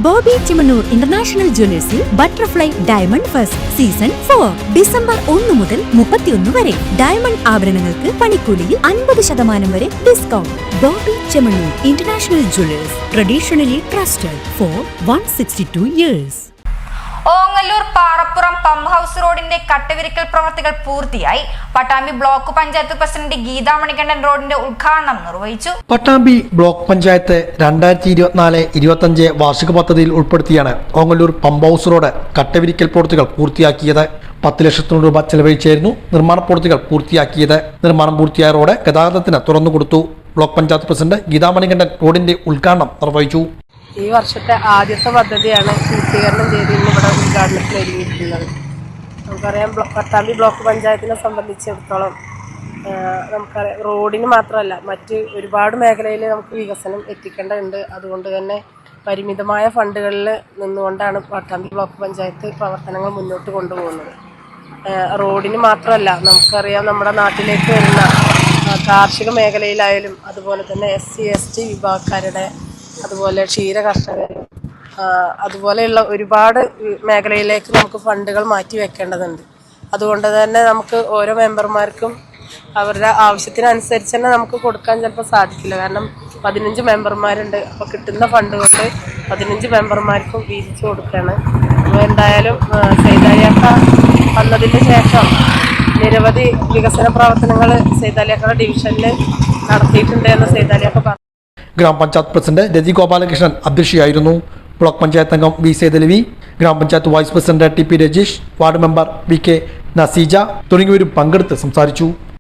Bobby Chemmanur international ജ്വല്ലേഴ്സിൽ butterfly diamond first season 4 December 1 മുതൽ 31 വരെ. ഡയമണ്ട് ആഭരണങ്ങൾക്ക് പണിക്കൂലിയിൽ 50% വരെ discount. Bobby Chemmanur international jewellers, traditionally trusted for 162 years. Ongallur Parappuram pump house റോഡിന്റെ കട്ടവിരിക്കൽ പ്രവർത്തികൾ പൂർത്തിയായി. പട്ടാമ്പി ബ്ലോക്ക് പഞ്ചായത്ത് പ്രസിഡന്റ് ഗീതാ മണികണ്ഠൻ റോഡിന്റെ ഉദ്ഘാടനം നിർവഹിച്ചു. പട്ടാമ്പി ബ്ലോക്ക് പഞ്ചായത്ത് 2024-25 വാർഷിക പദ്ധതിയിൽ ഉൾപ്പെടുത്തിയാണ് ഓങ്ങല്ലൂർ പമ്പ് ഹൗസ് റോഡ് കട്ടവിരിക്കൽ പ്രവർത്തികൾ പൂർത്തിയാക്കിയത്. 10 ലക്ഷത്തോളം രൂപ ചെലവഴിച്ചായിരുന്നു നിർമ്മാണ പ്രവൃത്തികൾ പൂർത്തിയാക്കിയത്. നിർമ്മാണം പൂർത്തിയായ റോഡ് ഗതാഗതത്തിന് തുറന്നുകൊടുത്തു. ബ്ലോക്ക് പഞ്ചായത്ത് പ്രസിഡന്റ് ഗീതാ മണികണ്ഠൻ റോഡിന്റെ ഉദ്ഘാടനം നിർവഹിച്ചു. ഈ വർഷത്തെ ആദ്യത്തെ പദ്ധതിയാണ് പൂർത്തീകരണം ചെയ്ത് ഇന്ന് ഇവിടെ ഉദ്ഘാടനത്തിൽ ഒരുങ്ങിയിരിക്കുന്നത്. നമുക്കറിയാം, പട്ടാമ്പി ബ്ലോക്ക് പഞ്ചായത്തിനെ സംബന്ധിച്ചിടത്തോളം നമുക്കറിയാം, റോഡിന് മാത്രമല്ല മറ്റ് ഒരുപാട് മേഖലയിൽ നമുക്ക് വികസനം എത്തിക്കേണ്ടതുണ്ട്. അതുകൊണ്ട് തന്നെ പരിമിതമായ ഫണ്ടുകളിൽ നിന്നുകൊണ്ടാണ് പട്ടാമ്പി ബ്ലോക്ക് പഞ്ചായത്ത് പ്രവർത്തനങ്ങൾ മുന്നോട്ട് കൊണ്ടുപോകുന്നത്. റോഡിന് മാത്രമല്ല, നമുക്കറിയാം നമ്മുടെ നാട്ടിലേക്ക് വരുന്ന കാർഷിക മേഖലയിലായാലും അതുപോലെ തന്നെ SC/ST വിഭാഗക്കാരുടെ, അതുപോലെ ക്ഷീര കർഷകർ, അതുപോലെയുള്ള ഒരുപാട് മേഖലയിലേക്ക് നമുക്ക് ഫണ്ടുകൾ മാറ്റി വെക്കേണ്ടതുണ്ട്. അതുകൊണ്ട് തന്നെ നമുക്ക് ഓരോ മെമ്പർമാർക്കും അവരുടെ ആവശ്യത്തിനനുസരിച്ച് തന്നെ നമുക്ക് കൊടുക്കാൻ ചിലപ്പോൾ സാധിക്കില്ല. കാരണം 15 മെമ്പർമാരുണ്ട്. അപ്പോൾ കിട്ടുന്ന ഫണ്ട് കൊണ്ട് 15 മെമ്പർമാർക്കും വീതിച്ചു കൊടുക്കുകയാണ്. അപ്പോൾ എന്തായാലും സൈതാലിയാക്ക വന്നതിന് ശേഷം നിരവധി വികസന പ്രവർത്തനങ്ങൾ സൈതാലിയാക്ക ഡിവിഷനിൽ നടത്തിയിട്ടുണ്ട് എന്ന് സൈതാലിയാക്ക പറഞ്ഞു. ഗ്രാമപഞ്ചായത്ത് പ്രസിഡന്റ് രതി ഗോപാലകൃഷ്ണൻ അധ്യക്ഷയായിരുന്നു. ബ്ലോക്ക് പഞ്ചായത്ത് അംഗം വി സേതലവി, ഗ്രാമപഞ്ചായത്ത് vice president TP Rajeesh, ward member VK Naseeja തുടങ്ങിയവരും പങ്കെടുത്ത് സംസാരിച്ചു.